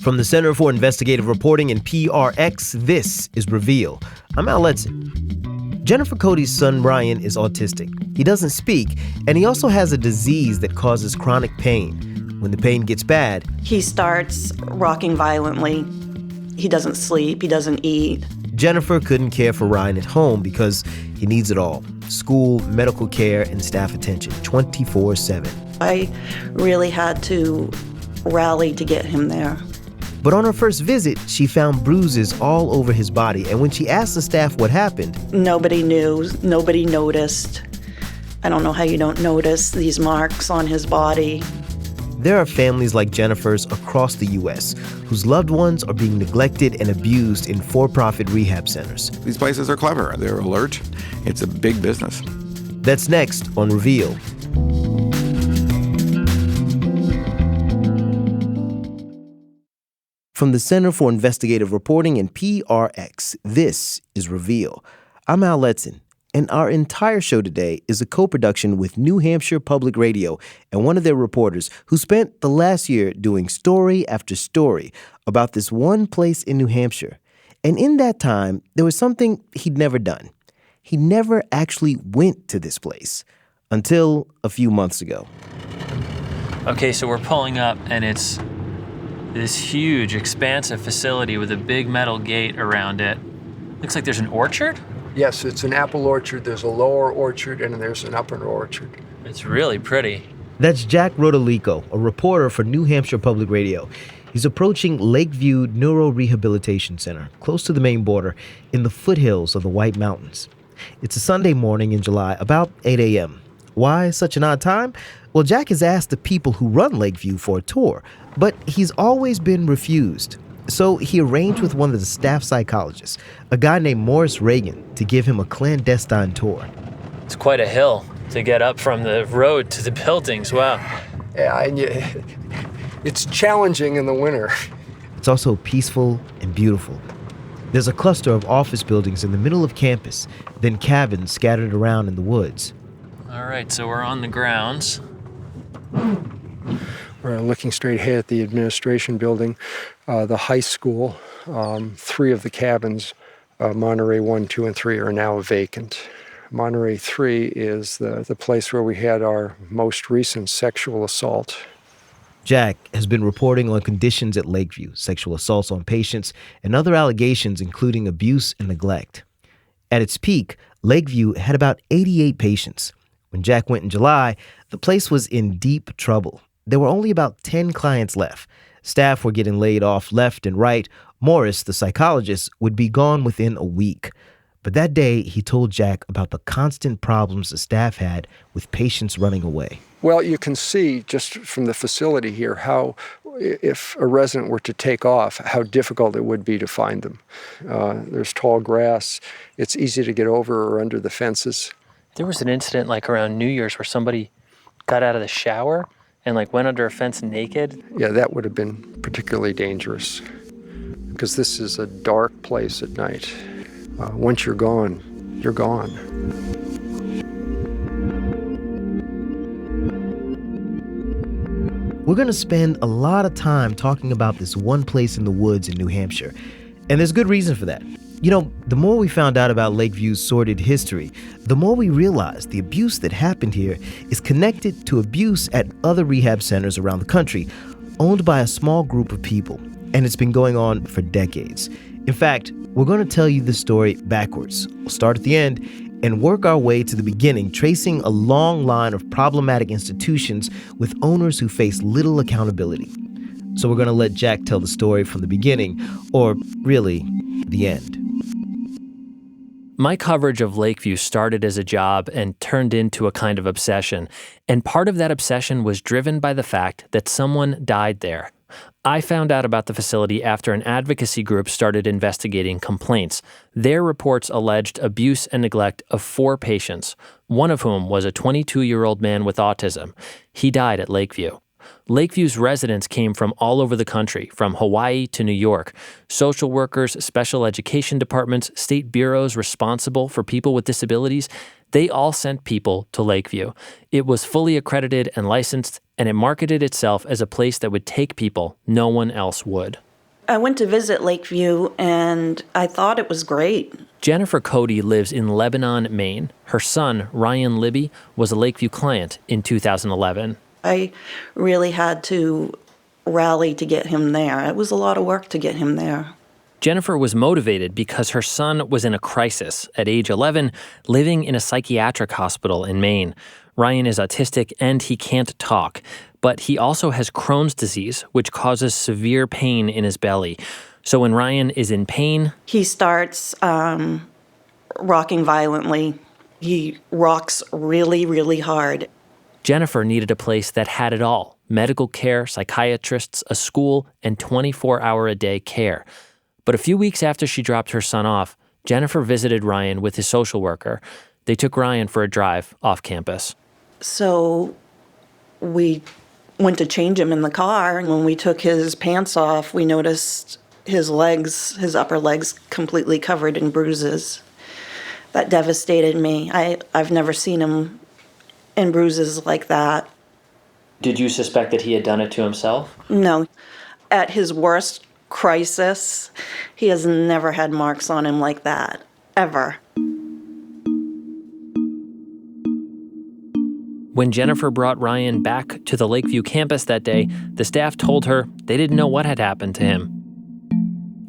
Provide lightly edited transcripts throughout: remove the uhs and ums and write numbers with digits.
From the Center for Investigative Reporting and PRX, this is Reveal. I'm Al Letson. Jennifer Cody's son, Ryan, is autistic. He doesn't speak, and he also has a disease that causes chronic pain. When the pain gets bad, he starts rocking violently. He doesn't sleep. He doesn't eat. Jennifer couldn't care for Ryan at home because he needs it all. School, medical care, and staff attention 24/7. I really had to rally to get him there. But on her first visit, she found bruises all over his body, and when she asked the staff what happened, nobody knew, nobody noticed. I don't know how you don't notice these marks on his body. There are families like Jennifer's across the U.S. whose loved ones are being neglected and abused in for-profit rehab centers. These places are clever. They're alert. It's a big business. That's next on Reveal. From the Center for Investigative Reporting and PRX, this is Reveal. I'm Al Letson, and our entire show today is a co-production with New Hampshire Public Radio and one of their reporters who spent the last year doing story after story about this one place in New Hampshire. And in that time, there was something he'd never done. He never actually went to this place until a few months ago. Okay, so we're pulling up, and it's this huge, expansive facility with a big metal gate around it. Looks like there's an orchard? Yes, it's an apple orchard. There's a lower orchard, and there's an upper orchard. It's really pretty. That's Jack Rodolico, a reporter for New Hampshire Public Radio. He's approaching Lakeview NeuroRehabilitation Center, close to the Maine border, in the foothills of the White Mountains. It's a Sunday morning in July, about 8 a.m. Why such an odd time? Well, Jack has asked the people who run Lakeview for a tour, but he's always been refused. So he arranged with one of the staff psychologists, a guy named Morris Reagan, to give him a clandestine tour. It's quite a hill to get up from the road to the buildings. Wow. Yeah, it's challenging in the winter. It's also peaceful and beautiful. There's a cluster of office buildings in the middle of campus, then cabins scattered around in the woods. All right, so we're on the grounds. We're looking straight ahead at the administration building, the high school. 3 of the cabins, Monterey 1, 2, and 3, are now vacant. Monterey 3 is the place where we had our most recent sexual assault. Jack has been reporting on conditions at Lakeview, sexual assaults on patients, and other allegations including abuse and neglect. At its peak, Lakeview had about 88 patients. When Jack went in July, the place was in deep trouble. There were only about 10 clients left. Staff were getting laid off left and right. Morris, the psychologist, would be gone within a week. But that day, he told Jack about the constant problems the staff had with patients running away. Well, you can see just from the facility here how, if a resident were to take off, how difficult it would be to find them. There's tall grass. It's easy to get over or under the fences. There was an incident like around New Year's where somebody got out of the shower and went under a fence naked. Yeah, that would have been particularly dangerous because this is a dark place at night. Once you're gone, you're gone. We're going to spend a lot of time talking about this one place in the woods in New Hampshire, and there's good reason for that. You know, the more we found out about Lakeview's sordid history, the more we realized the abuse that happened here is connected to abuse at other rehab centers around the country, owned by a small group of people, and it's been going on for decades. In fact, we're going to tell you the story backwards. We'll start at the end and work our way to the beginning, tracing a long line of problematic institutions with owners who face little accountability. So we're going to let Jack tell the story from the beginning, or really, the end. My coverage of Lakeview started as a job and turned into a kind of obsession, and part of that obsession was driven by the fact that someone died there. I found out about the facility after an advocacy group started investigating complaints. Their reports alleged abuse and neglect of 4 patients, one of whom was a 22-year-old man with autism. He died at Lakeview. Lakeview's residents came from all over the country, from Hawaii to New York. Social workers, special education departments, state bureaus responsible for people with disabilities, they all sent people to Lakeview. It was fully accredited and licensed, and it marketed itself as a place that would take people no one else would. I went to visit Lakeview, and I thought it was great. Jennifer Cody lives in Lebanon, Maine. Her son, Ryan Libby, was a Lakeview client in 2011. I really had to rally to get him there. It was a lot of work to get him there. Jennifer was motivated because her son was in a crisis at age 11, living in a psychiatric hospital in Maine. Ryan is autistic and he can't talk, but he also has Crohn's disease, which causes severe pain in his belly. So when Ryan is in pain, he starts rocking violently. He rocks really, really hard. Jennifer needed a place that had it all: medical care, psychiatrists, a school, and 24-hour-a-day care. But a few weeks after she dropped her son off, Jennifer visited Ryan with his social worker. They took Ryan for a drive off campus. So we went to change him in the car, and when we took his pants off, we noticed his upper legs completely covered in bruises. That devastated me. I've never seen him in bruises like that. Did you suspect that he had done it to himself? No. At his worst crisis, he has never had marks on him like that, ever. When Jennifer brought Ryan back to the Lakeview campus that day, the staff told her they didn't know what had happened to him.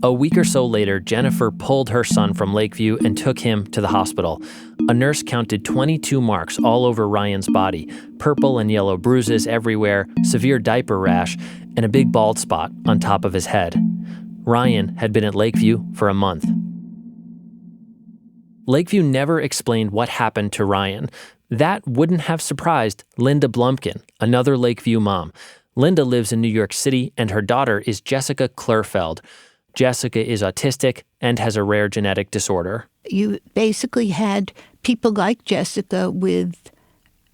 A week or so later, Jennifer pulled her son from Lakeview and took him to the hospital. A nurse counted 22 marks all over Ryan's body, purple and yellow bruises everywhere, severe diaper rash, and a big bald spot on top of his head. Ryan had been at Lakeview for a month. Lakeview never explained what happened to Ryan. That wouldn't have surprised Linda Blumpkin, another Lakeview mom. Linda lives in New York City, and her daughter is Jessica Klurfeld. Jessica is autistic and has a rare genetic disorder. You basically had people like Jessica with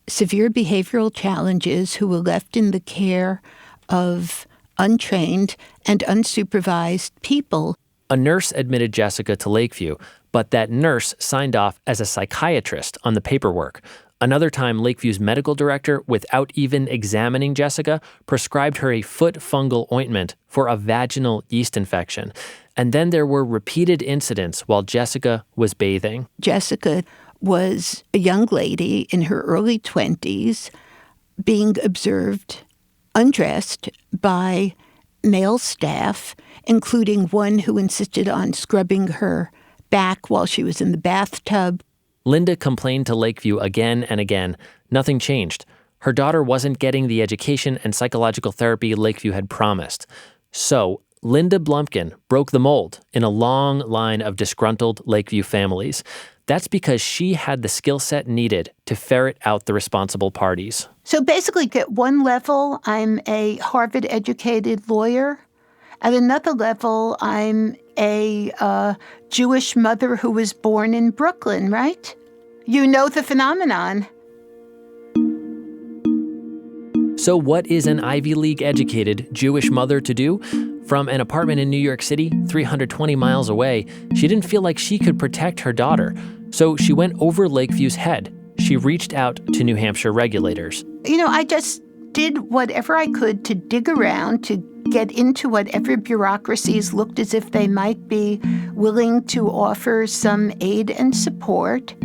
severe behavioral challenges who were left in the care of untrained and unsupervised people. A nurse admitted Jessica to Lakeview, but that nurse signed off as a psychiatrist on the paperwork. Another time, Lakeview's medical director, without even examining Jessica, prescribed her a foot fungal ointment for a vaginal yeast infection. And then there were repeated incidents while Jessica was bathing. Jessica was a young lady in her early 20s being observed undressed by male staff, including one who insisted on scrubbing her back while she was in the bathtub. Linda complained to Lakeview again and again. Nothing changed. Her daughter wasn't getting the education and psychological therapy Lakeview had promised. So Linda Blumpkin broke the mold in a long line of disgruntled Lakeview families. That's because she had the skill set needed to ferret out the responsible parties. So basically, at one level, I'm a Harvard-educated lawyer. At another level, I'm a Jewish mother who was born in Brooklyn, right? You know the phenomenon. So what is an Ivy League-educated Jewish mother to do? From an apartment in New York City, 320 miles away, she didn't feel like she could protect her daughter. So she went over Lakeview's head. She reached out to New Hampshire regulators. I just did whatever I could to dig around, to get into whatever bureaucracies looked as if they might be willing to offer some aid and support.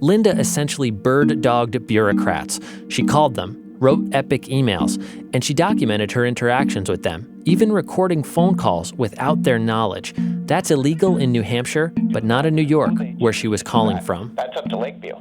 Linda essentially bird-dogged bureaucrats. She called them, wrote epic emails, and she documented her interactions with them, even recording phone calls without their knowledge. That's illegal in New Hampshire, but not in New York, where she was calling from. That's up to Lakeview.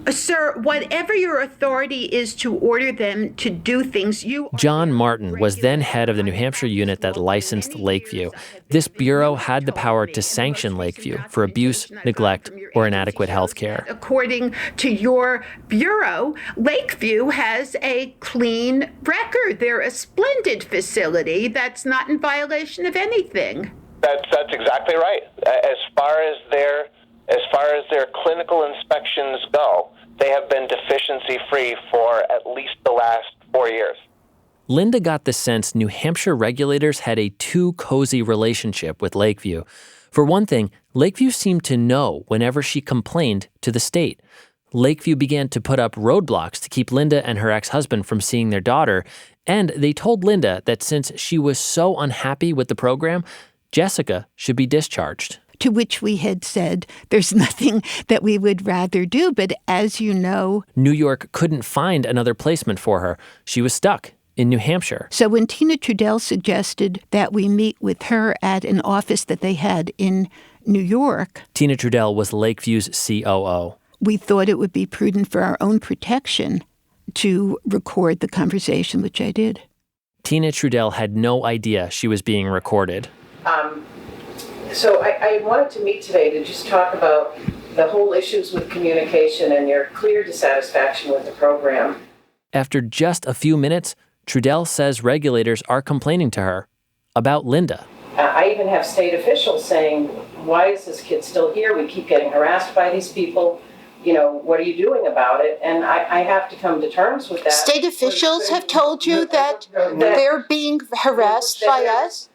Sir, whatever your authority is to order them to do things, John Martin was then head of the New Hampshire unit that licensed Lakeview. This bureau had the power to sanction Lakeview for abuse, neglect, or inadequate health care. According to your bureau, Lakeview has a clean record. They're a splendid facility that's not in violation of anything. That's exactly right. As far as their clinical inspections go, they have been deficiency-free for at least the last 4 years. Linda got the sense New Hampshire regulators had a too cozy relationship with Lakeview. For one thing, Lakeview seemed to know whenever she complained to the state. Lakeview began to put up roadblocks to keep Linda and her ex-husband from seeing their daughter, And they told Linda that since she was so unhappy with the program, Jessica should be discharged. To which we had said, there's nothing that we would rather do. But as you know, New York couldn't find another placement for her. She was stuck in New Hampshire. So when Tina Trudell suggested that we meet with her at an office that they had in New York, Tina Trudell was Lakeview's COO. We thought it would be prudent for our own protection to record the conversation, which I did. Tina Trudell had no idea she was being recorded. So I wanted to meet today to just talk about the whole issues with communication and your clear dissatisfaction with the program. After just a few minutes, Trudell says regulators are complaining to her about Linda. I even have state officials saying, why is this kid still here? We keep getting harassed by these people. You know, what are you doing about it? And I have to come to terms with that. State officials have told you that they're being harassed by us?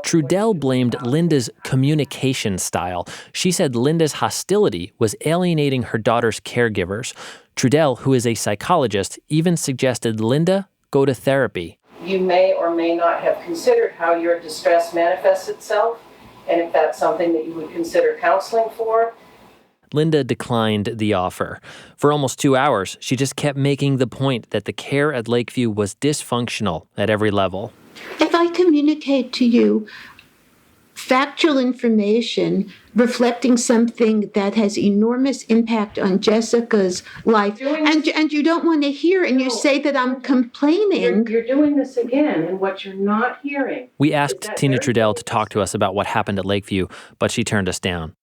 Trudell blamed Linda's communication style. She said Linda's hostility was alienating her daughter's caregivers. Trudell, who is a psychologist, even suggested Linda go to therapy. You may or may not have considered how your distress manifests itself, and if that's something that you would consider counseling for. Linda declined the offer. For almost 2 hours, she just kept making the point that the care at Lakeview was dysfunctional at every level. If I communicate to you factual information reflecting something that has enormous impact on Jessica's life, and you don't want to hear, and you say that I'm complaining. You're doing this again, and what you're not hearing. We asked Tina Trudell to talk to us about what happened at Lakeview, but she turned us down.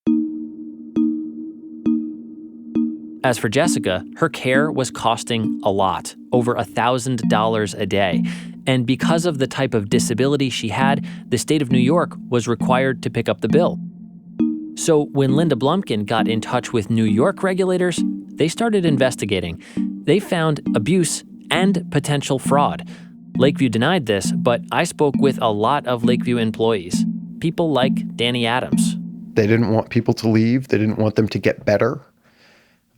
As for Jessica, her care was costing a lot, over $1,000 a day. And because of the type of disability she had, the state of New York was required to pick up the bill. So when Linda Blumkin got in touch with New York regulators, they started investigating. They found abuse and potential fraud. Lakeview denied this, but I spoke with a lot of Lakeview employees, people like Danny Adams. They didn't want people to leave. They didn't want them to get better.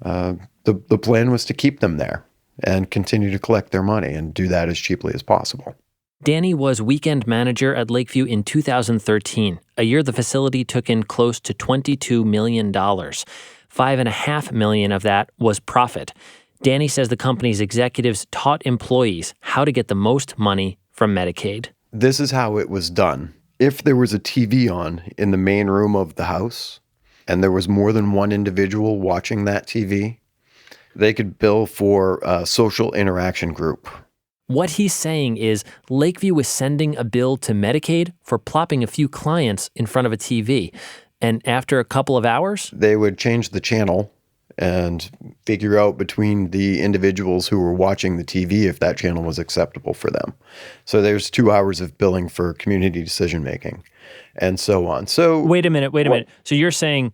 The plan was to keep them there and continue to collect their money and do that as cheaply as possible. Danny was weekend manager at Lakeview in 2013, a year the facility took in close to $22 million. $5.5 million of that was profit. Danny says the company's executives taught employees how to get the most money from Medicaid. This is how it was done. If there was a TV on in the main room of the house, and there was more than one individual watching that TV, they could bill for a social interaction group. What he's saying is Lakeview was sending a bill to Medicaid for plopping a few clients in front of a TV. And after a couple of hours, they would change the channel and figure out between the individuals who were watching the TV if that channel was acceptable for them. So there's 2 hours of billing for community decision-making and so on. So Wait a minute. So you're saying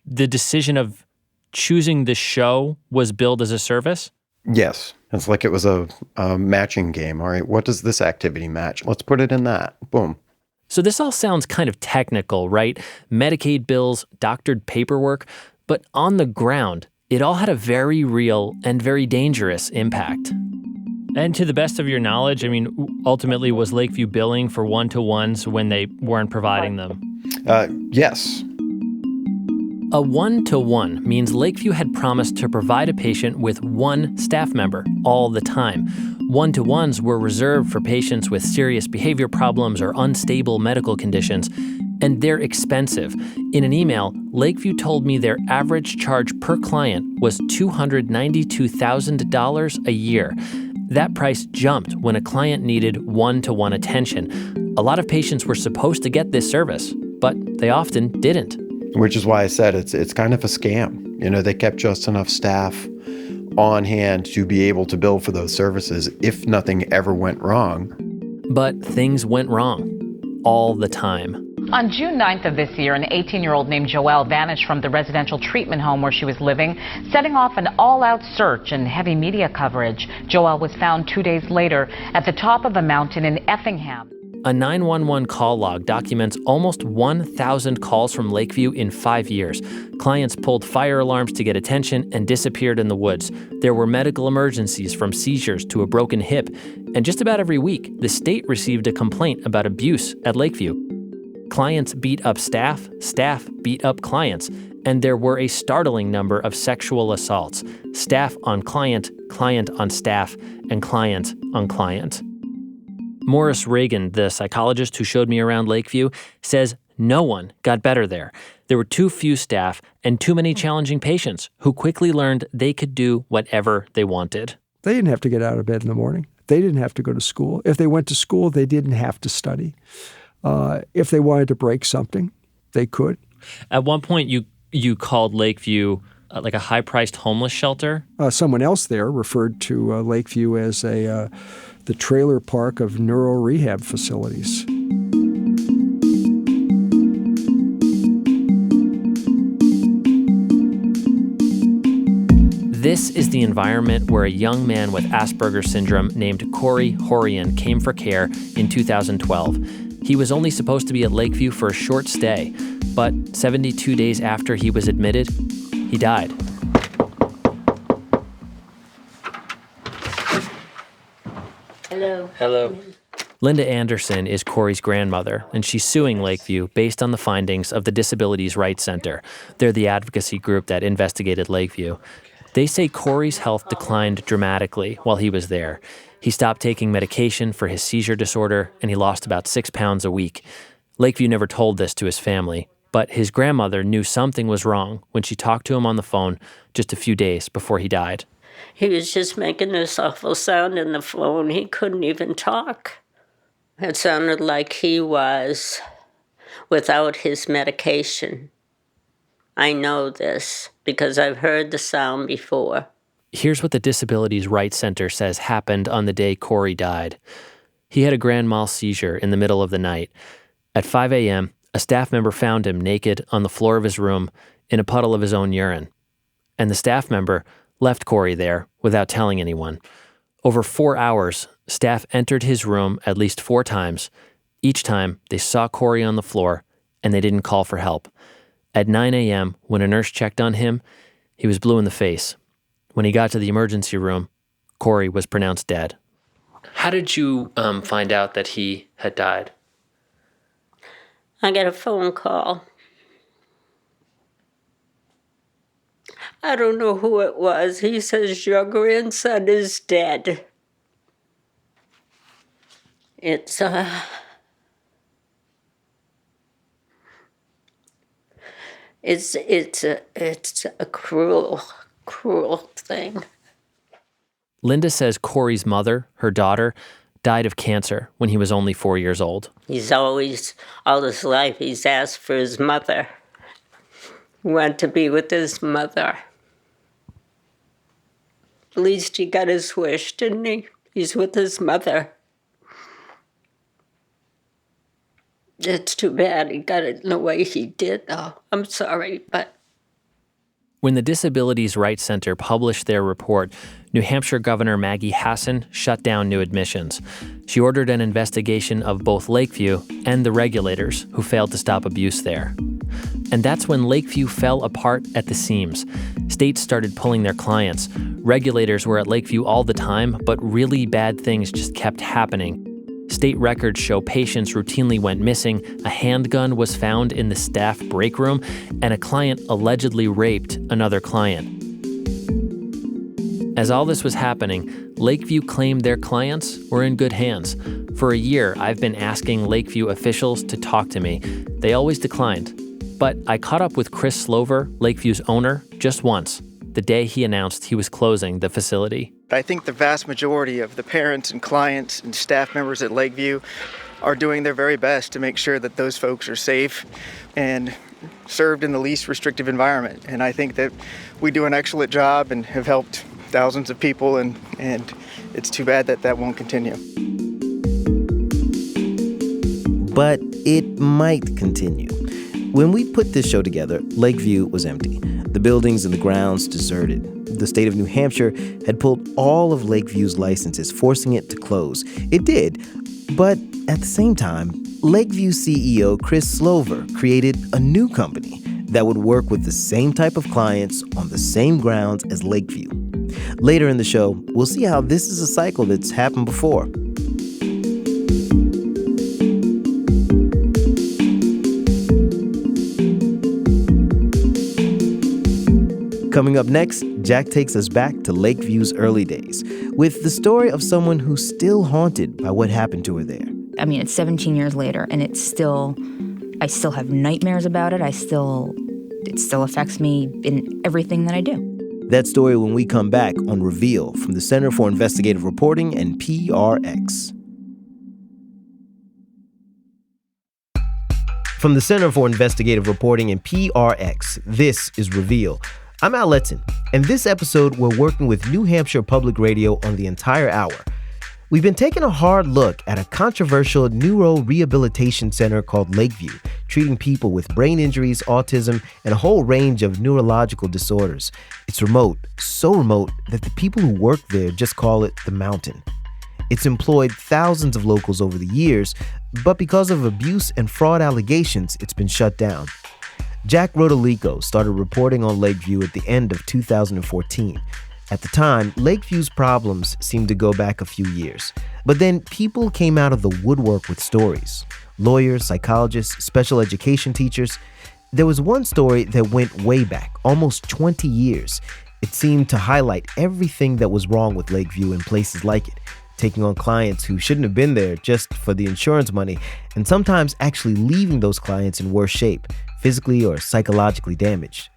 the decision of choosing the show was billed as a service? Yes. It's like it was a matching game. All right, what does this activity match? Let's put it in that. Boom. So this all sounds kind of technical, right? Medicaid bills, doctored paperwork. But on the ground, it all had a very real and very dangerous impact. And to the best of your knowledge, I mean, ultimately, was Lakeview billing for one-to-ones when they weren't providing them? Yes. A one-to-one means Lakeview had promised to provide a patient with one staff member all the time. One-to-ones were reserved for patients with serious behavior problems or unstable medical conditions, and they're expensive. In an email, Lakeview told me their average charge per client was $292,000 a year. That price jumped when a client needed one-to-one attention. A lot of patients were supposed to get this service, but they often didn't. Which is why I said it's kind of a scam. You know, they kept just enough staff on hand to be able to bill for those services if nothing ever went wrong. But things went wrong all the time. On June 9th of this year, an 18-year-old named Joelle vanished from the residential treatment home where she was living, setting off an all-out search and heavy media coverage. Joelle was found 2 days later at the top of a mountain in Effingham. A 911 call log documents almost 1,000 calls from Lakeview in 5 years. Clients pulled fire alarms to get attention and disappeared in the woods. There were medical emergencies from seizures to a broken hip. And just about every week, the state received a complaint about abuse at Lakeview. Clients beat up staff, staff beat up clients, and there were a startling number of sexual assaults. Staff on client, client on staff, and client on client. Morris Reagan, the psychologist who showed me around Lakeview, says no one got better there. There were too few staff and too many challenging patients who quickly learned they could do whatever they wanted. They didn't have to get out of bed in the morning. They didn't have to go to school. If they went to school, they didn't have to study. If they wanted to break something, they could. At one point, you called Lakeview like a high-priced homeless shelter? Someone else there referred to Lakeview as the trailer park of neuro-rehab facilities. This is the environment where a young man with Asperger's syndrome named Corey Horian came for care in 2012. He was only supposed to be at Lakeview for a short stay, but 72 days after he was admitted, he died. Hello. Linda Anderson is Corey's grandmother, and she's suing Lakeview based on the findings of the Disabilities Rights Center. They're the advocacy group that investigated Lakeview. They say Corey's health declined dramatically while he was there. He stopped taking medication for his seizure disorder, and he lost about 6 pounds a week. Lakeview never told this to his family, but his grandmother knew something was wrong when she talked to him on the phone just a few days before he died. He was just making this awful sound in the phone. He couldn't even talk. It sounded like he was without his medication. I know this because I've heard the sound before. Here's what the Disabilities Rights Center says happened on the day Corey died. He had a grand mal seizure in the middle of the night. At 5 a.m., a staff member found him naked on the floor of his room in a puddle of his own urine. And the staff member left Corey there without telling anyone. Over 4 hours, staff entered his room at least 4 times. Each time, they saw Corey on the floor, and they didn't call for help. At 9 a.m., when a nurse checked on him, he was blue in the face. When he got to the emergency room, Corey was pronounced dead. How did you find out that he had died? I got a phone call. I don't know who it was. He says, your grandson is dead. It's a cruel thing. Linda says Corey's mother, her daughter, died of cancer when he was only 4 years old. He's always, all his life, he's asked for his mother. He wanted to be with his mother. At least he got his wish, didn't he? He's with his mother. It's too bad he got it in the way he did, though. I'm sorry, but... When the Disabilities Rights Center published their report, New Hampshire Governor Maggie Hassan shut down new admissions. She ordered an investigation of both Lakeview and the regulators who failed to stop abuse there. And that's when Lakeview fell apart at the seams. States started pulling their clients. Regulators were at Lakeview all the time, but really bad things just kept happening. State records show patients routinely went missing, a handgun was found in the staff break room, and a client allegedly raped another client. As all this was happening, Lakeview claimed their clients were in good hands. For a year, I've been asking Lakeview officials to talk to me. They always declined. But I caught up with Chris Slover, Lakeview's owner, just once, the day he announced he was closing the facility. I think the vast majority of the parents and clients and staff members at Lakeview are doing their very best to make sure that those folks are safe and served in the least restrictive environment. And I think that we do an excellent job and have helped thousands of people, and it's too bad that that won't continue. But it might continue. When we put this show together, Lakeview was empty. The buildings and the grounds deserted. The state of New Hampshire had pulled all of Lakeview's licenses, forcing it to close. It did, But at the same time, Lakeview CEO Chris Slover created a new company that would work with the same type of clients on the same grounds as Lakeview. Later in the show, we'll see how this is a cycle that's happened before. Coming up next, Jack takes us back to Lakeview's early days with the story of someone who's still haunted by what happened to her there. I mean, it's 17 years later, and I still have nightmares about it. It still affects me in everything that I do. That story when we come back on Reveal from the Center for Investigative Reporting and PRX. From the Center for Investigative Reporting and PRX, this is Reveal. I'm Al Letton, and this episode we're working with New Hampshire Public Radio on the entire hour. We've been taking a hard look at a controversial NeuroRehabilitation Center called Lakeview, treating people with brain injuries, autism, and a whole range of neurological disorders. It's remote, so remote that the people who work there just call it the mountain. It's employed thousands of locals over the years, but because of abuse and fraud allegations, it's been shut down. Jack Rodolico started reporting on Lakeview at the end of 2014. At the time, Lakeview's problems seemed to go back a few years. But then people came out of the woodwork with stories. Lawyers, psychologists, special education teachers. There was one story that went way back, almost 20 years. It seemed to highlight everything that was wrong with Lakeview and places like it, taking on clients who shouldn't have been there just for the insurance money, and sometimes actually leaving those clients in worse shape, physically or psychologically damaged.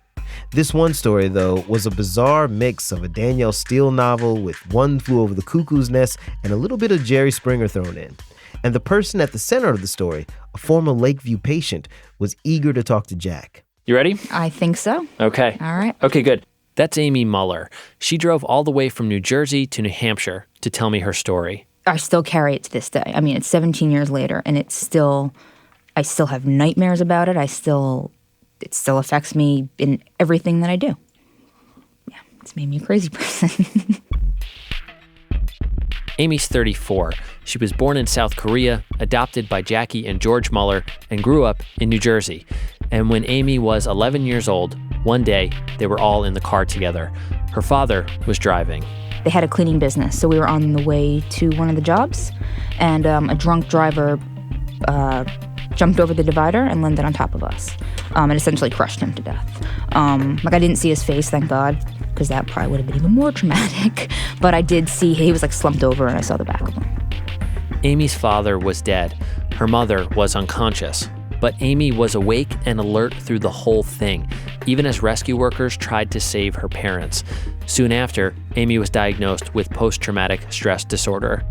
This one story, though, was a bizarre mix of a Danielle Steele novel with One Flew Over the Cuckoo's Nest and a little bit of Jerry Springer thrown in. And the person at the center of the story, a former Lakeview patient, was eager to talk to Jack. You ready? I think so. Okay. All right. Okay, good. That's Amy Muller. She drove all the way from New Jersey to New Hampshire to tell me her story. I still carry it to this day. I mean, it's 17 years later, and I still have nightmares about it. It still affects me in everything that I do. Yeah, it's made me a crazy person. Amy's 34. She was born in South Korea, adopted by Jackie and George Muller, and grew up in New Jersey. And when Amy was 11 years old, one day they were all in the car together. Her father was driving. They had a cleaning business, so we were on the way to one of the jobs, and a drunk driver jumped over the divider and landed on top of us, and essentially crushed him to death. I didn't see his face, thank God, because that probably would have been even more traumatic. But I did see he was slumped over, and I saw the back of him. Amy's father was dead. Her mother was unconscious. But Amy was awake and alert through the whole thing, even as rescue workers tried to save her parents. Soon after, Amy was diagnosed with post-traumatic stress disorder.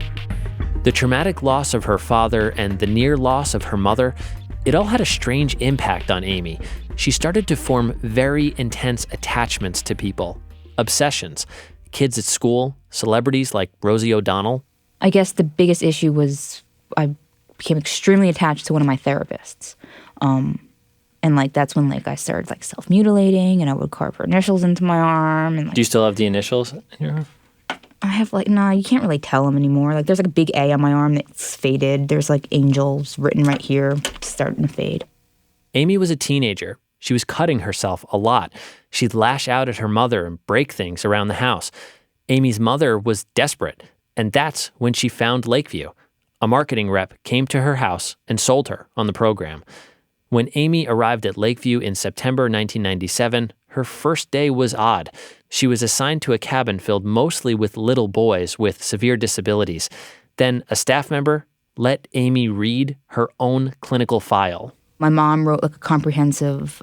The traumatic loss of her father and the near loss of her mother, it all had a strange impact on Amy. She started to form very intense attachments to people, obsessions, kids at school, celebrities like Rosie O'Donnell. I guess the biggest issue was I became extremely attached to one of my therapists. And that's when I started self-mutilating, and I would carve her initials into my arm. And do you still have the initials in your arm? I have you can't really tell them anymore. There's a big A on my arm that's faded. There's angels written right here, starting to fade. Amy was a teenager. She was cutting herself a lot. She'd lash out at her mother and break things around the house. Amy's mother was desperate, and that's when she found Lakeview. A marketing rep came to her house and sold her on the program. When Amy arrived at Lakeview in September 1997, her first day was odd. She was assigned to a cabin filled mostly with little boys with severe disabilities. Then a staff member let Amy read her own clinical file. My mom wrote a comprehensive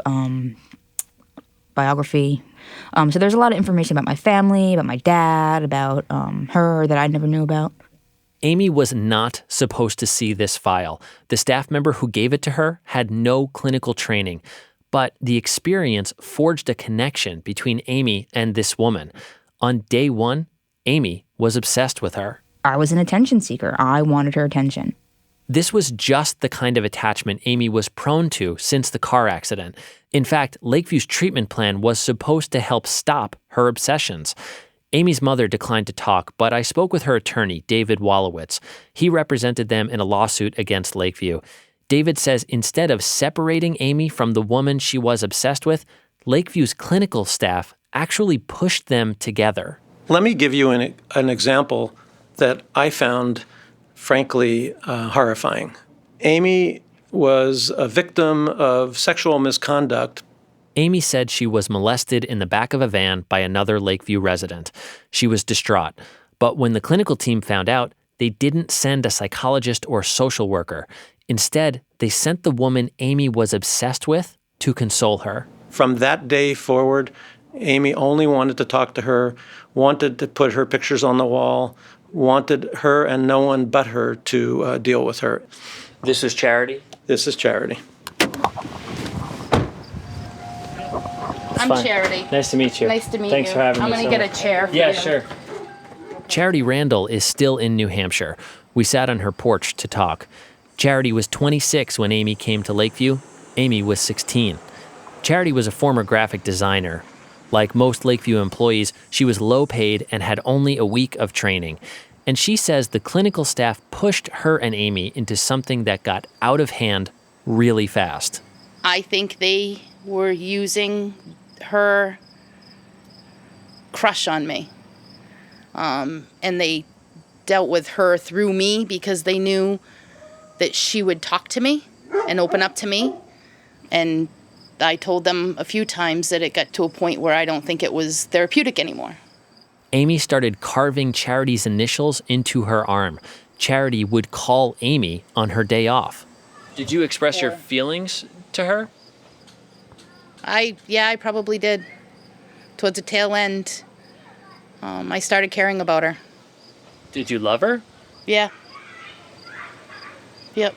biography. So there's a lot of information about my family, about my dad, about her that I never knew about. Amy was not supposed to see this file. The staff member who gave it to her had no clinical training, but the experience forged a connection between Amy and this woman. On day one, Amy was obsessed with her. I was an attention seeker. I wanted her attention. This was just the kind of attachment Amy was prone to since the car accident. In fact, Lakeview's treatment plan was supposed to help stop her obsessions. Amy's mother declined to talk, but I spoke with her attorney, David Wolowitz. He represented them in a lawsuit against Lakeview. David says instead of separating Amy from the woman she was obsessed with, Lakeview's clinical staff actually pushed them together. Let me give you an example that I found, frankly, horrifying. Amy was a victim of sexual misconduct. Amy said she was molested in the back of a van by another Lakeview resident. She was distraught. But when the clinical team found out, they didn't send a psychologist or social worker. Instead, they sent the woman Amy was obsessed with to console her. From that day forward, Amy only wanted to talk to her, wanted to put her pictures on the wall, wanted her and no one but her to deal with her. This is Charity? This is Charity. I'm fine. Charity. Nice to meet you. Nice to meet you. Thanks for having me. I'm going to get a chair for Yeah, you. sure. Charity Randall is still in New Hampshire. We sat on her porch to talk. Charity was 26 when Amy came to Lakeview. Amy was 16. Charity was a former graphic designer. Like most Lakeview employees, she was low paid and had only a week of training. And she says the clinical staff pushed her and Amy into something that got out of hand really fast. I think they were using her crush on me. And they dealt with her through me because they knew that she would talk to me and open up to me. And I told them a few times that it got to a point where I don't think it was therapeutic anymore. Amy started carving Charity's initials into her arm. Charity would call Amy on her day off. Did you express your feelings to her? I probably did. Towards the tail end, I started caring about her. Did you love her? Yeah. Yep.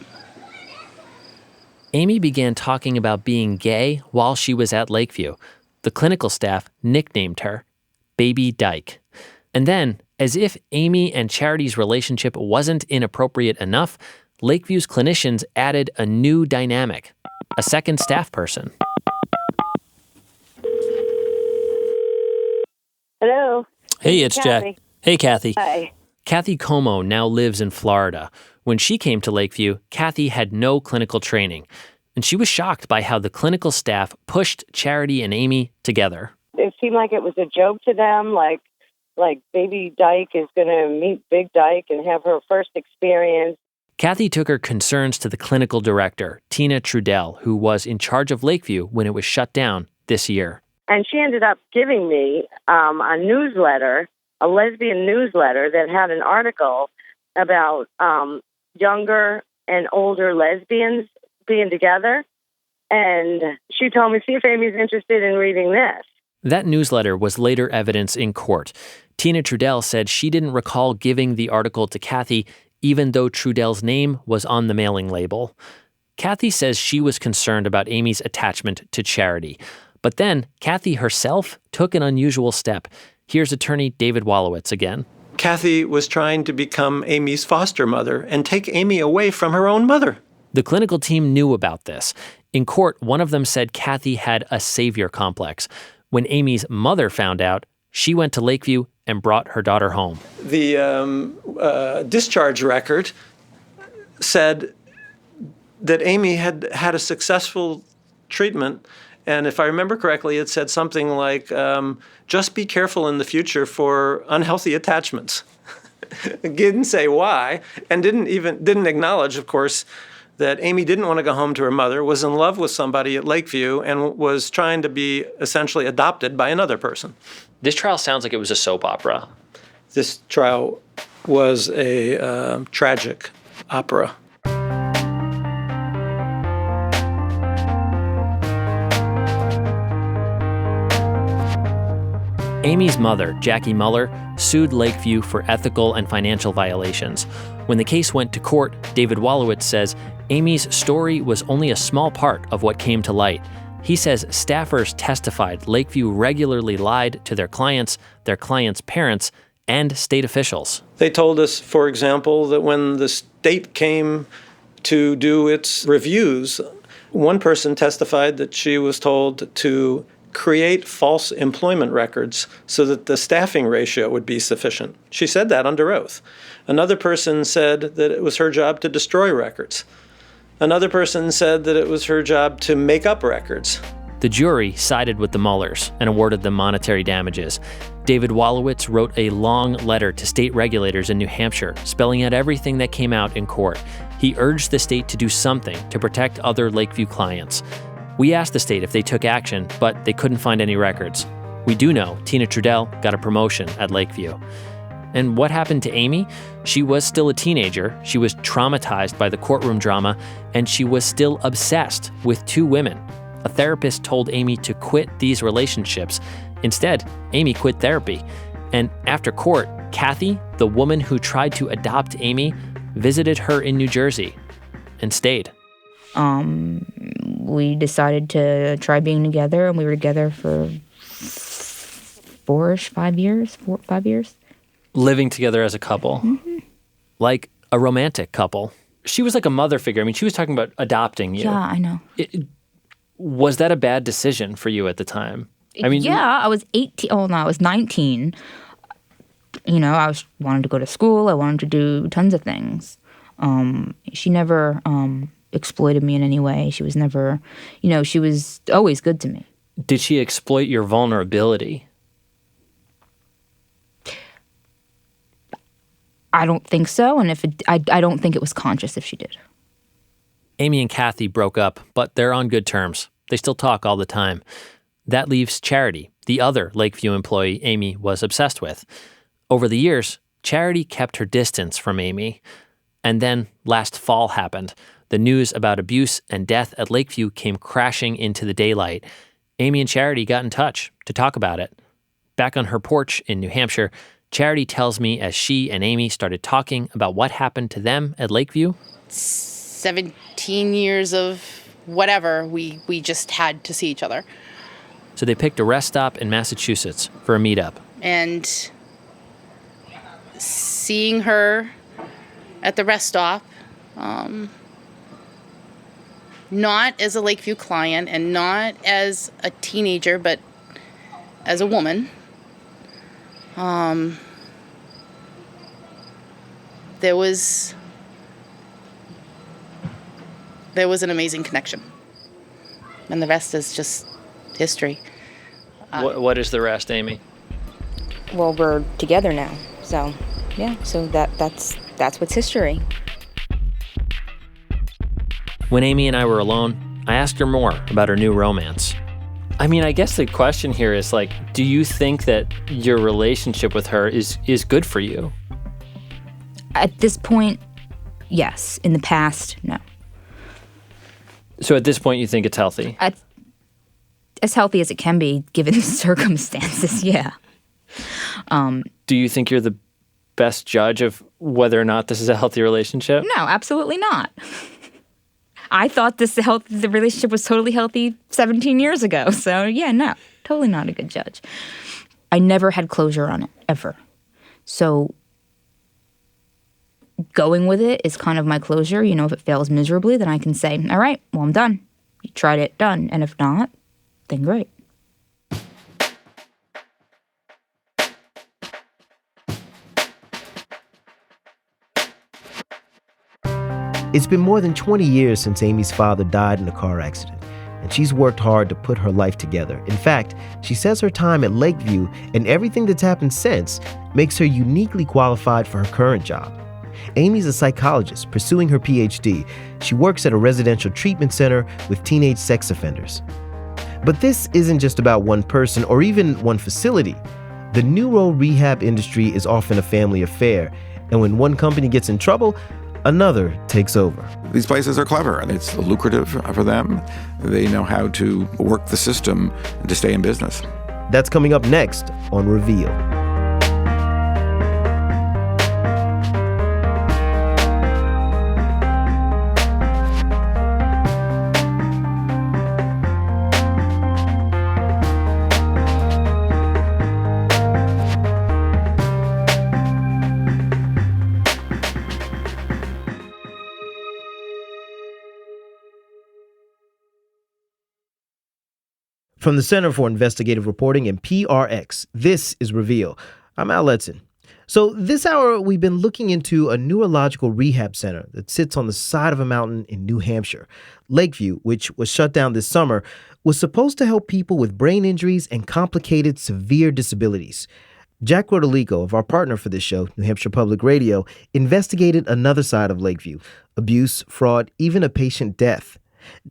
Amy began talking about being gay while she was at Lakeview. The clinical staff nicknamed her Baby Dyke. And then, as if Amy and Charity's relationship wasn't inappropriate enough, Lakeview's clinicians added a new dynamic, a second staff person. Hello. Hey, it's Kathy. Jack. Hey, Kathy. Hi. Kathy Como now lives in Florida. When she came to Lakeview, Kathy had no clinical training, and she was shocked by how the clinical staff pushed Charity and Amy together. It seemed like it was a joke to them, like Baby Dyke is going to meet Big Dyke and have her first experience. Kathy took her concerns to the clinical director, Tina Trudell, who was in charge of Lakeview when it was shut down this year. And she ended up giving me a newsletter, a lesbian newsletter that had an article about younger and older lesbians being together. And she told me, see if Amy's interested in reading this. That newsletter was later evidence in court. Tina Trudell said she didn't recall giving the article to Kathy, even though Trudell's name was on the mailing label. Kathy says she was concerned about Amy's attachment to Charity. But then Kathy herself took an unusual step. Here's attorney David Wolowitz again. Kathy was trying to become Amy's foster mother and take Amy away from her own mother. The clinical team knew about this. In court, one of them said Kathy had a savior complex. When Amy's mother found out, she went to Lakeview and brought her daughter home. The discharge record said that Amy had had a successful treatment. And if I remember correctly, it said something like, just be careful in the future for unhealthy attachments. It didn't say why, and didn't acknowledge, of course, that Amy didn't want to go home to her mother, was in love with somebody at Lakeview, and was trying to be essentially adopted by another person. This trial sounds like it was a soap opera. This trial was a tragic opera. Amy's mother, Jackie Muller, sued Lakeview for ethical and financial violations. When the case went to court, David Wolowitz says Amy's story was only a small part of what came to light. He says staffers testified Lakeview regularly lied to their clients' parents, and state officials. They told us, for example, that when the state came to do its reviews, one person testified that she was told to create false employment records so that the staffing ratio would be sufficient. She said that under oath. Another person said that it was her job to destroy records. Another person said that it was her job to make up records. The jury sided with the Mullers and awarded them monetary damages. David Wolowitz wrote a long letter to state regulators in New Hampshire, spelling out everything that came out in court. He urged the state to do something to protect other Lakeview clients. We asked the state if they took action, but they couldn't find any records. We do know Tina Trudell got a promotion at Lakeview. And what happened to Amy? She was still a teenager, she was traumatized by the courtroom drama, and she was still obsessed with two women. A therapist told Amy to quit these relationships. Instead, Amy quit therapy. And after court, Kathy, the woman who tried to adopt Amy, visited her in New Jersey and stayed. We decided to try being together, and we were together for 5 years. Living together as a couple. Mm-hmm. Like a romantic couple. She was like a mother figure. I mean, she was talking about adopting you. Yeah, I know. Was that a bad decision for you at the time? I mean, yeah, I was 18. Oh, no, I was 19. You know, I wanted to go to school. I wanted to do tons of things. She never exploited me in any way. She was never, she was always good to me. Did she exploit your vulnerability? I don't think so, and I don't think it was conscious if she did. Amy and Kathy broke up, but they're on good terms. They still talk all the time. That leaves Charity, the other Lakeview employee Amy was obsessed with. Over the years, Charity kept her distance from Amy. And then last fall happened. The news about abuse and death at Lakeview came crashing into the daylight. Amy and Charity got in touch to talk about it. Back on her porch in New Hampshire, Charity tells me as she and Amy started talking about what happened to them at Lakeview. 17 years of whatever, we just had to see each other. So they picked a rest stop in Massachusetts for a meetup. And seeing her at the rest stop, not as a Lakeview client and not as a teenager, but as a woman, there was an amazing connection. And the rest is just history. What is the rest, Amy? Well, we're together now, so yeah. So that's what's history. When Amy and I were alone, I asked her more about her new romance. I mean, I guess the question here is like, do you think that your relationship with her is good for you? At this point, yes. In the past, no. So at this point, you think it's healthy? As healthy as it can be, given the circumstances, yeah. Do you think you're the best judge of whether or not this is a healthy relationship? No, absolutely not. I thought the relationship was totally healthy 17 years ago. So yeah, no, totally not a good judge. I never had closure on it, ever. So going with it is kind of my closure. You know, if it fails miserably, then I can say, all right, well, I'm done. You tried it, done. And if not, then great. It's been more than 20 years since Amy's father died in a car accident, and she's worked hard to put her life together. In fact, she says her time at Lakeview and everything that's happened since makes her uniquely qualified for her current job. Amy's a psychologist pursuing her PhD. She works at a residential treatment center with teenage sex offenders. But this isn't just about one person or even one facility. The neuro rehab industry is often a family affair, and when one company gets in trouble, another takes over. These places are clever, and it's lucrative for them. They know how to work the system to stay in business. That's coming up next on Reveal. From the Center for Investigative Reporting and PRX, this is Reveal. I'm Al Letson. So this hour, we've been looking into a neurological rehab center that sits on the side of a mountain in New Hampshire. Lakeview, which was shut down this summer, was supposed to help people with brain injuries and complicated severe disabilities. Jack Rodolico, of our partner for this show, New Hampshire Public Radio, investigated another side of Lakeview: abuse, fraud, even a patient death.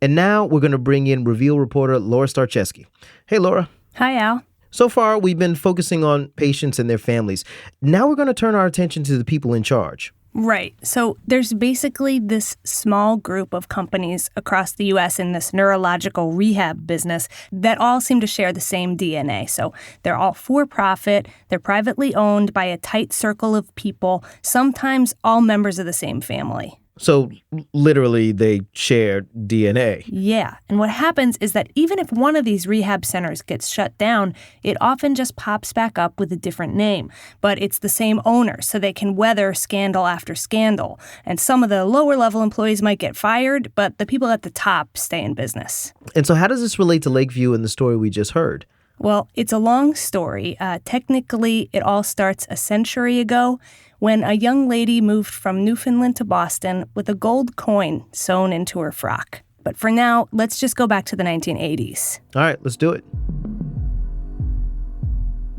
And now we're going to bring in Reveal reporter Laura Starcheski. Hey, Laura. Hi, Al. So far, we've been focusing on patients and their families. Now we're going to turn our attention to the people in charge. Right. So there's basically this small group of companies across the U.S. in this neurological rehab business that all seem to share the same DNA. So they're all for-profit, they're privately owned by a tight circle of people, sometimes all members of the same family. So literally, they share DNA. Yeah. And what happens is that even if one of these rehab centers gets shut down, it often just pops back up with a different name. But it's the same owner, so they can weather scandal after scandal. And some of the lower level employees might get fired, but the people at the top stay in business. And so how does this relate to Lakeview and the story we just heard? Well, it's a long story. Technically, it all starts a century ago, when a young lady moved from Newfoundland to Boston with a gold coin sewn into her frock. But for now, let's just go back to the 1980s. All right, let's do it.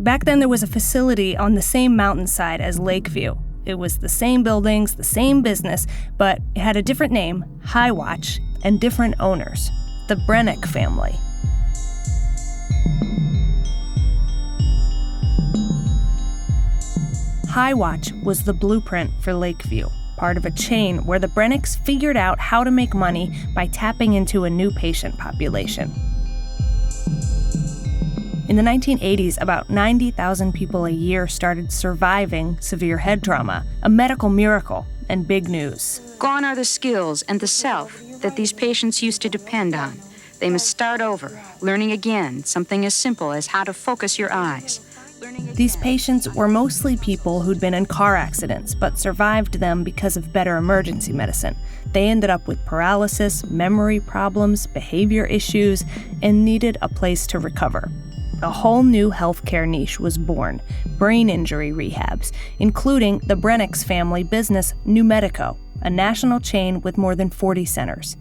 Back then, there was a facility on the same mountainside as Lakeview. It was the same buildings, the same business, but it had a different name, High Watch, and different owners, the Brennick family. High Watch was the blueprint for Lakeview, part of a chain where the Brennicks figured out how to make money by tapping into a new patient population. In the 1980s, about 90,000 people a year started surviving severe head trauma, a medical miracle and big news. Gone are the skills and the self that these patients used to depend on. They must start over, learning again something as simple as how to focus your eyes. These patients were mostly people who'd been in car accidents, but survived them because of better emergency medicine. They ended up with paralysis, memory problems, behavior issues, and needed a place to recover. A whole new healthcare niche was born, brain injury rehabs, including the Brennick's family business, Numedico, a national chain with more than 40 centers.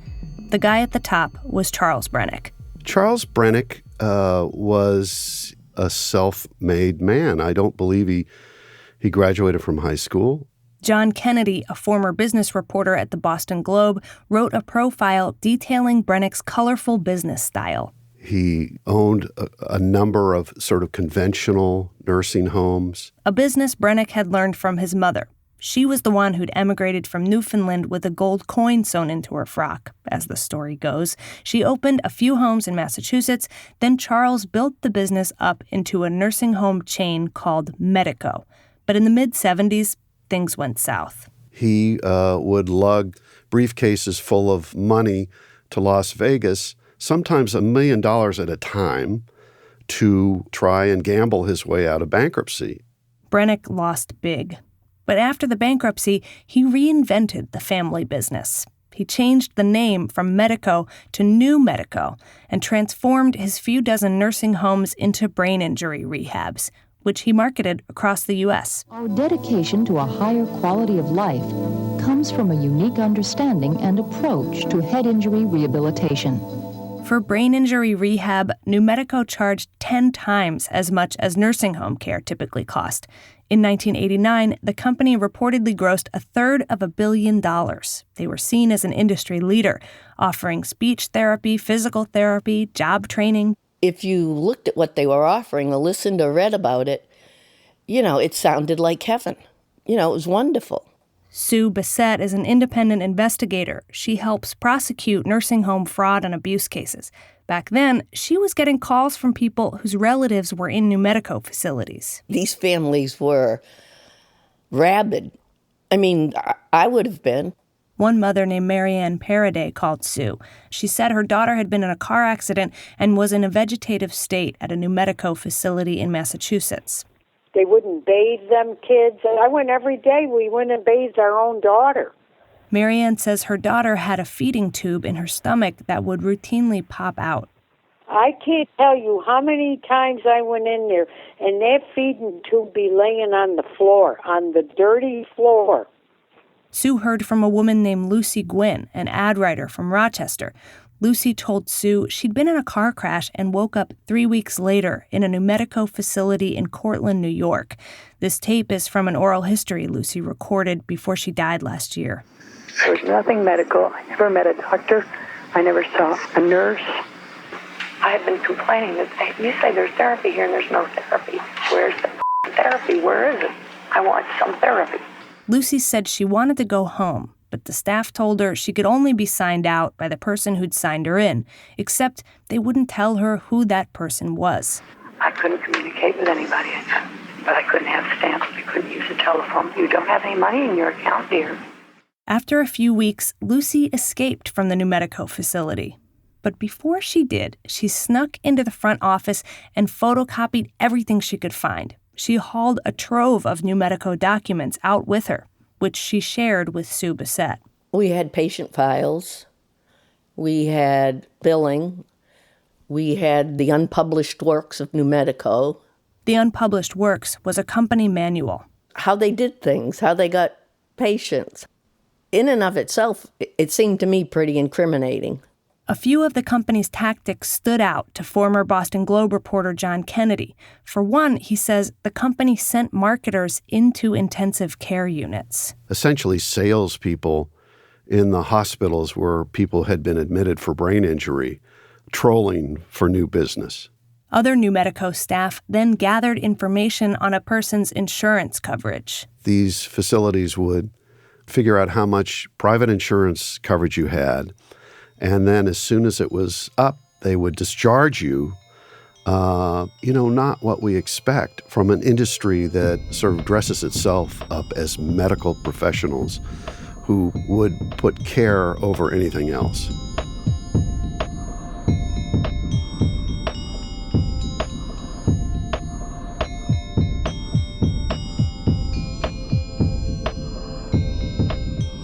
The guy at the top was Charles Brennick. Charles Brennick was a self-made man. I don't believe he graduated from high school. John Kennedy, a former business reporter at the Boston Globe, wrote a profile detailing Brennick's colorful business style. He owned a number of sort of conventional nursing homes. A business Brennick had learned from his mother. She was the one who'd emigrated from Newfoundland with a gold coin sewn into her frock, as the story goes. She opened a few homes in Massachusetts. Then Charles built the business up into a nursing home chain called Medico. But in the mid-'70s, things went south. He would lug briefcases full of money to Las Vegas, sometimes $1 million at a time, to try and gamble his way out of bankruptcy. Brennick lost big. But after the bankruptcy, he reinvented the family business. He changed the name from Medico to New Medico and transformed his few dozen nursing homes into brain injury rehabs, which he marketed across the U.S. Our dedication to a higher quality of life comes from a unique understanding and approach to head injury rehabilitation. For brain injury rehab, New Medico charged 10 times as much as nursing home care typically cost. In 1989, the company reportedly grossed $250 million. They were seen as an industry leader, offering speech therapy, physical therapy, job training. If you looked at what they were offering or listened or read about it, it sounded like heaven. It was wonderful. Sue Bissett is an independent investigator. She helps prosecute nursing home fraud and abuse cases. Back then, she was getting calls from people whose relatives were in New Medico facilities. These families were rabid. I would have been. One mother named Marianne Paraday called Sue. She said her daughter had been in a car accident and was in a vegetative state at a New Medico facility in Massachusetts. They wouldn't bathe them kids. I went every day. We went and bathed our own daughter. Marianne says her daughter had a feeding tube in her stomach that would routinely pop out. I can't tell you how many times I went in there, and that feeding tube be laying on the floor, on the dirty floor. Sue heard from a woman named Lucy Gwynn, an ad writer from Rochester. Lucy told Sue she'd been in a car crash and woke up 3 weeks later in a New Medico facility in Cortland, New York. This tape is from an oral history Lucy recorded before she died last year. There was nothing medical. I never met a doctor. I never saw a nurse. I have been complaining that you say there's therapy here and there's no therapy. Where's the therapy? Where is it? I want some therapy. Lucy said she wanted to go home, but the staff told her she could only be signed out by the person who'd signed her in, except they wouldn't tell her who that person was. I couldn't communicate with anybody, but I couldn't have stamps. I couldn't use a telephone. You don't have any money in your account, dear. After a few weeks, Lucy escaped from the New Medico facility. But before she did, she snuck into the front office and photocopied everything she could find. She hauled a trove of New Medico documents out with her, which she shared with Sue Bissett. We had patient files. We had billing. We had the unpublished works of New Medico. The unpublished works was a company manual. How they did things, how they got patients. In and of itself, it seemed to me pretty incriminating. A few of the company's tactics stood out to former Boston Globe reporter John Kennedy. For one, he says the company sent marketers into intensive care units. Essentially, salespeople in the hospitals where people had been admitted for brain injury, trolling for new business. Other New Medico staff then gathered information on a person's insurance coverage. These facilities would figure out how much private insurance coverage you had, and then as soon as it was up, they would discharge you, not what we expect from an industry that sort of dresses itself up as medical professionals who would put care over anything else.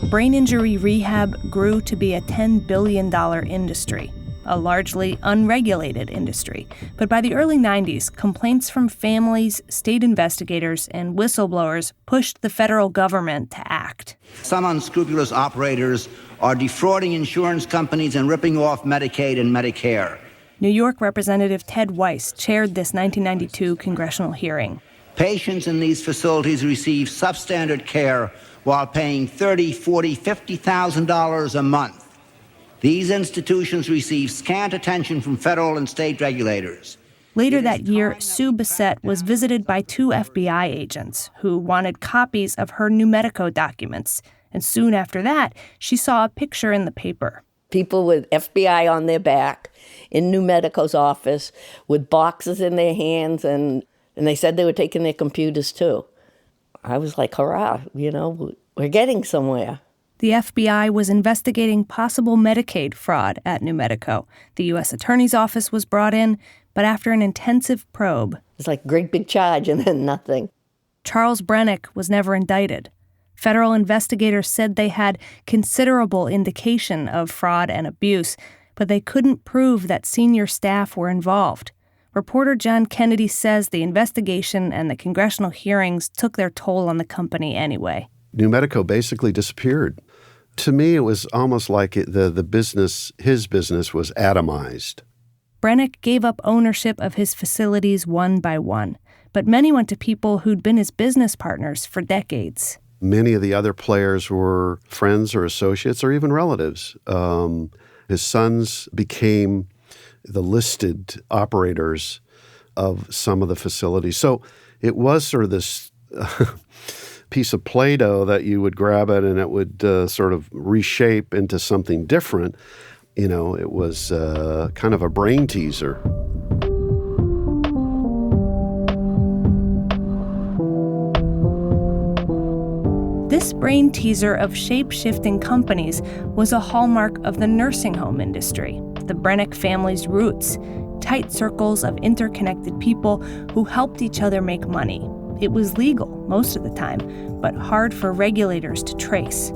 Brain injury rehab grew to be a $10 billion industry, a largely unregulated industry. But by the early 90s, complaints from families, state investigators, and whistleblowers pushed the federal government to act. Some unscrupulous operators are defrauding insurance companies and ripping off Medicaid and Medicare. New York Representative Ted Weiss chaired this 1992 congressional hearing. Patients in these facilities receive substandard care while paying $30,000, $40,000, $50,000 a month. These institutions receive scant attention from federal and state regulators. Later that year, Sue Bissett was visited by 2 FBI agents who wanted copies of her New Medico documents. And soon after that, she saw a picture in the paper. People with FBI on their back in New Medico's office with boxes in their hands, and they said they were taking their computers too. I was like, hurrah, we're getting somewhere. The FBI was investigating possible Medicaid fraud at New Medico. The U.S. Attorney's Office was brought in, but after an intensive probe... It's like great big charge and then nothing. Charles Brennick was never indicted. Federal investigators said they had considerable indication of fraud and abuse, but they couldn't prove that senior staff were involved. Reporter John Kennedy says the investigation and the congressional hearings took their toll on the company anyway. New Medico basically disappeared. To me, it was almost like the business, his business, was atomized. Brennick gave up ownership of his facilities one by one, but many went to people who'd been his business partners for decades. Many of the other players were friends or associates or even relatives. His sons became the listed operators of some of the facilities. So it was sort of this piece of Play-Doh that you would grab it and it would sort of reshape into something different. It was kind of a brain teaser. This brain teaser of shape-shifting companies was a hallmark of the nursing home industry, the Brennick family's roots, tight circles of interconnected people who helped each other make money. It was legal most of the time, but hard for regulators to trace.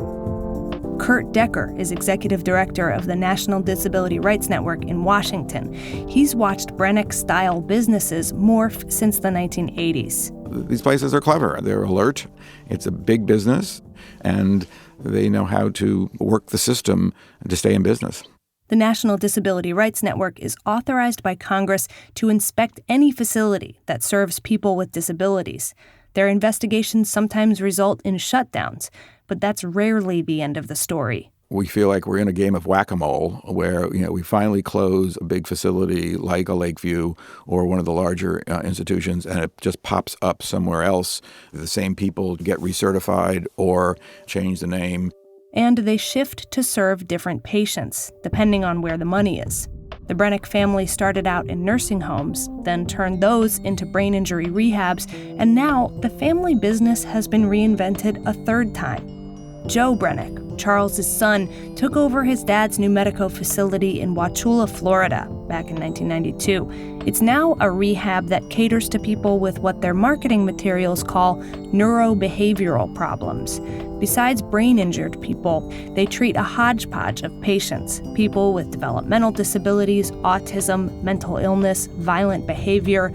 Kurt Decker is executive director of the National Disability Rights Network in Washington. He's watched Brennick-style businesses morph since the 1980s. These places are clever. They're alert. It's a big business, and they know how to work the system to stay in business. The National Disability Rights Network is authorized by Congress to inspect any facility that serves people with disabilities. Their investigations sometimes result in shutdowns, but that's rarely the end of the story. We feel like we're in a game of whack-a-mole where, we finally close a big facility like a Lakeview or one of the larger institutions, and it just pops up somewhere else. The same people get recertified or change the name. And they shift to serve different patients, depending on where the money is. The Brennick family started out in nursing homes, then turned those into brain injury rehabs, and now the family business has been reinvented a third time. Joe Brennick, Charles's son, took over his dad's New Mexico facility in Wauchula, Florida, back in 1992. It's now a rehab that caters to people with what their marketing materials call neurobehavioral problems. Besides brain-injured people, they treat a hodgepodge of patients, people with developmental disabilities, autism, mental illness, violent behavior.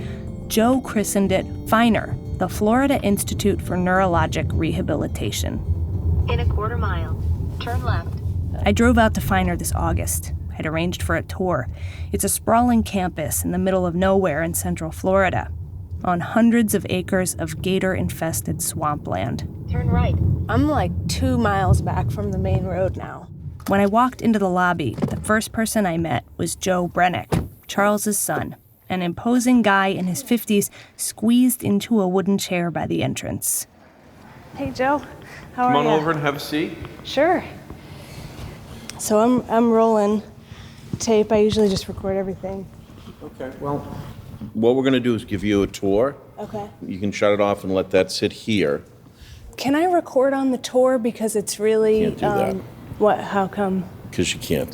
Joe christened it FINER, the Florida Institute for Neurologic Rehabilitation. In a quarter mile, turn left. I drove out to FINER this August. I'd arranged for a tour. It's a sprawling campus in the middle of nowhere in central Florida, on hundreds of acres of gator-infested swampland. Turn right. I'm like 2 miles back from the main road now. When I walked into the lobby, the first person I met was Joe Brennick, Charles's son, an imposing guy in his 50s squeezed into a wooden chair by the entrance. Hey, Joe. How are you? Come on over and have a seat. Sure. So I'm rolling tape. I usually just record everything. Okay. Well, what we're going to do is give you a tour. Okay. You can shut it off and let that sit here. Can I record on the tour because it's really Can't do that. What? How come? Because you can't.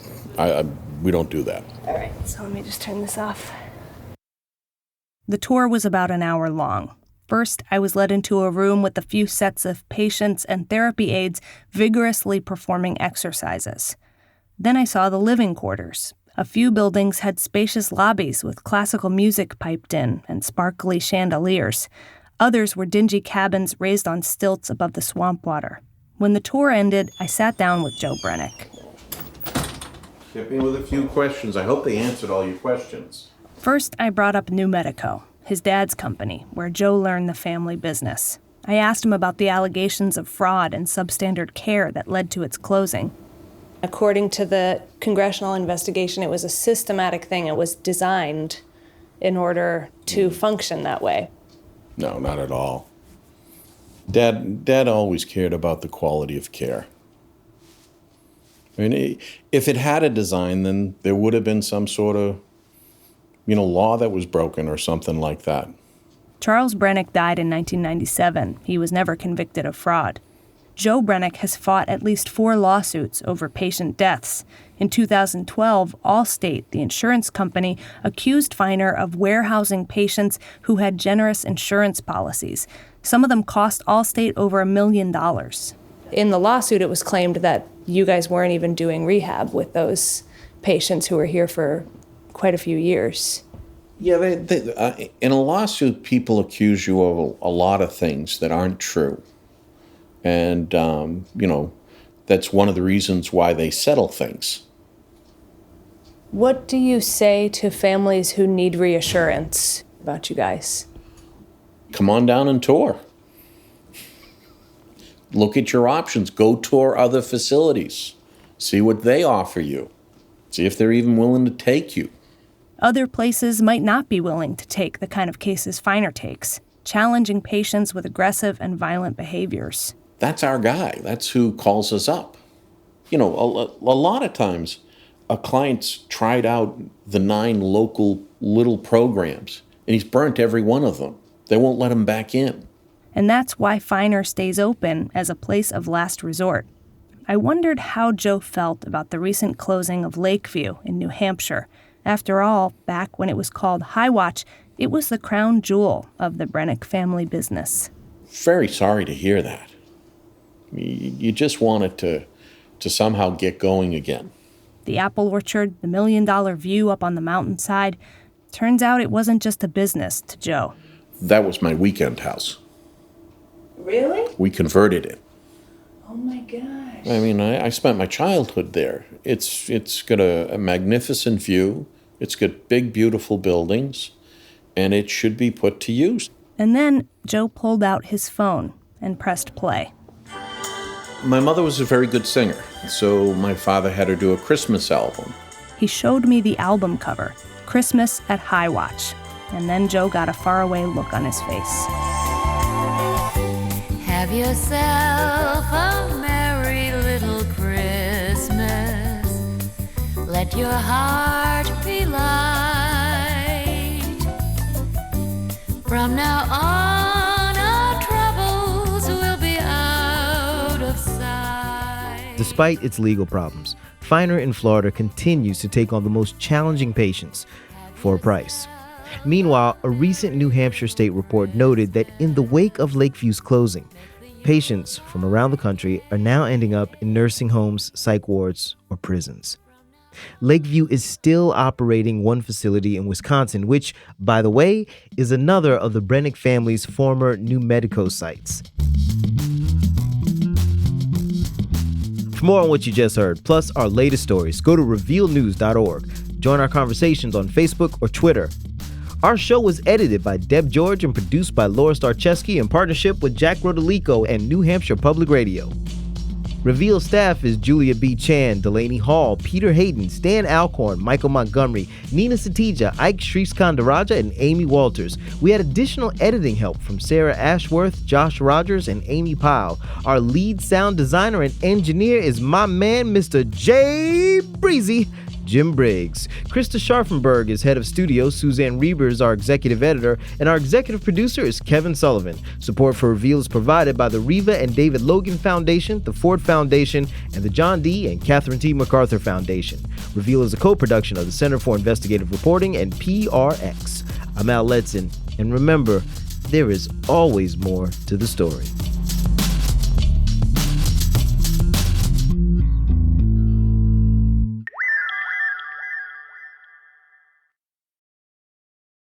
We don't do that. All right. So let me just turn this off. The tour was about an hour long. First, I was led into a room with a few sets of patients and therapy aides vigorously performing exercises. Then I saw the living quarters. A few buildings had spacious lobbies with classical music piped in and sparkly chandeliers. Others were dingy cabins raised on stilts above the swamp water. When the tour ended, I sat down with Joe Brennick. Hit me with a few questions. I hope they answered all your questions. First, I brought up New Mexico, his dad's company, where Joe learned the family business. I asked him about the allegations of fraud and substandard care that led to its closing. According to the congressional investigation, it was a systematic thing. It was designed in order to function that way. No, not at all. Dad always cared about the quality of care. I mean, if it had a design, then there would have been some sort of, law that was broken or something like that. Charles Brennick died in 1997. He was never convicted of fraud. Joe Brennick has fought at least 4 lawsuits over patient deaths. In 2012, Allstate, the insurance company, accused FINER of warehousing patients who had generous insurance policies. Some of them cost Allstate over $1 million. In the lawsuit, it was claimed that you guys weren't even doing rehab with those patients who were here for quite a few years. Yeah, in a lawsuit, people accuse you of a lot of things that aren't true. And, that's one of the reasons why they settle things. What do you say to families who need reassurance about you guys? Come on down and tour. Look at your options. Go tour other facilities. See what they offer you. See if they're even willing to take you. Other places might not be willing to take the kind of cases FINER takes, challenging patients with aggressive and violent behaviors. That's our guy. That's who calls us up. A lot of times, a client's tried out the 9 local little programs, and he's burnt every one of them. They won't let him back in. And that's why FINER stays open as a place of last resort. I wondered how Joe felt about the recent closing of Lakeview in New Hampshire. After all, back when it was called Highwatch, it was the crown jewel of the Brennick family business. Very sorry to hear that. You just want it to somehow get going again. The apple orchard, the $1 million view up on the mountainside. Turns out it wasn't just a business to Joe. That was my weekend house. Really? We converted it. Oh my gosh. I mean, I spent my childhood there. It's got a magnificent view. It's got big, beautiful buildings, and it should be put to use. And then Joe pulled out his phone and pressed play. My mother was a very good singer, so my father had her do a Christmas album. He showed me the album cover, Christmas at High Watch, and then Joe got a faraway look on his face. Have yourself a merry little Christmas. Let your heart be light. From now on, our troubles will be out of sight. Despite its legal problems, Finer in Florida continues to take on the most challenging patients for a price. Meanwhile, a recent New Hampshire state report noted that in the wake of Lakeview's closing, patients from around the country are now ending up in nursing homes, psych wards, or prisons. Lakeview is still operating one facility in Wisconsin, which, by the way, is another of the Brennick family's former New Medico sites. For more on what you just heard, plus our latest stories, go to revealnews.org. Join our conversations on Facebook or Twitter. Our show was edited by Deb George and produced by Laura Starcheski in partnership with Jack Rodolico and New Hampshire Public Radio. Reveal staff is Julia B. Chan, Delaney Hall, Peter Hayden, Stan Alcorn, Michael Montgomery, Nina Satija, Ike Sriskandaraja, and Amy Walters. We had additional editing help from Sarah Ashworth, Josh Rogers, and Amy Powell. Our lead sound designer and engineer is my man, Mr. J. Breezy. Jim Briggs. Krista Scharfenberg is head of studio, Suzanne Reber is our executive editor, and our executive producer is Kevin Sullivan. Support for Reveal is provided by the Reva and David Logan Foundation, the Ford Foundation, and the John D. and Catherine T. MacArthur Foundation. Reveal is a co-production of the Center for Investigative Reporting and PRX. I'm Al Letson, and remember, there is always more to the story.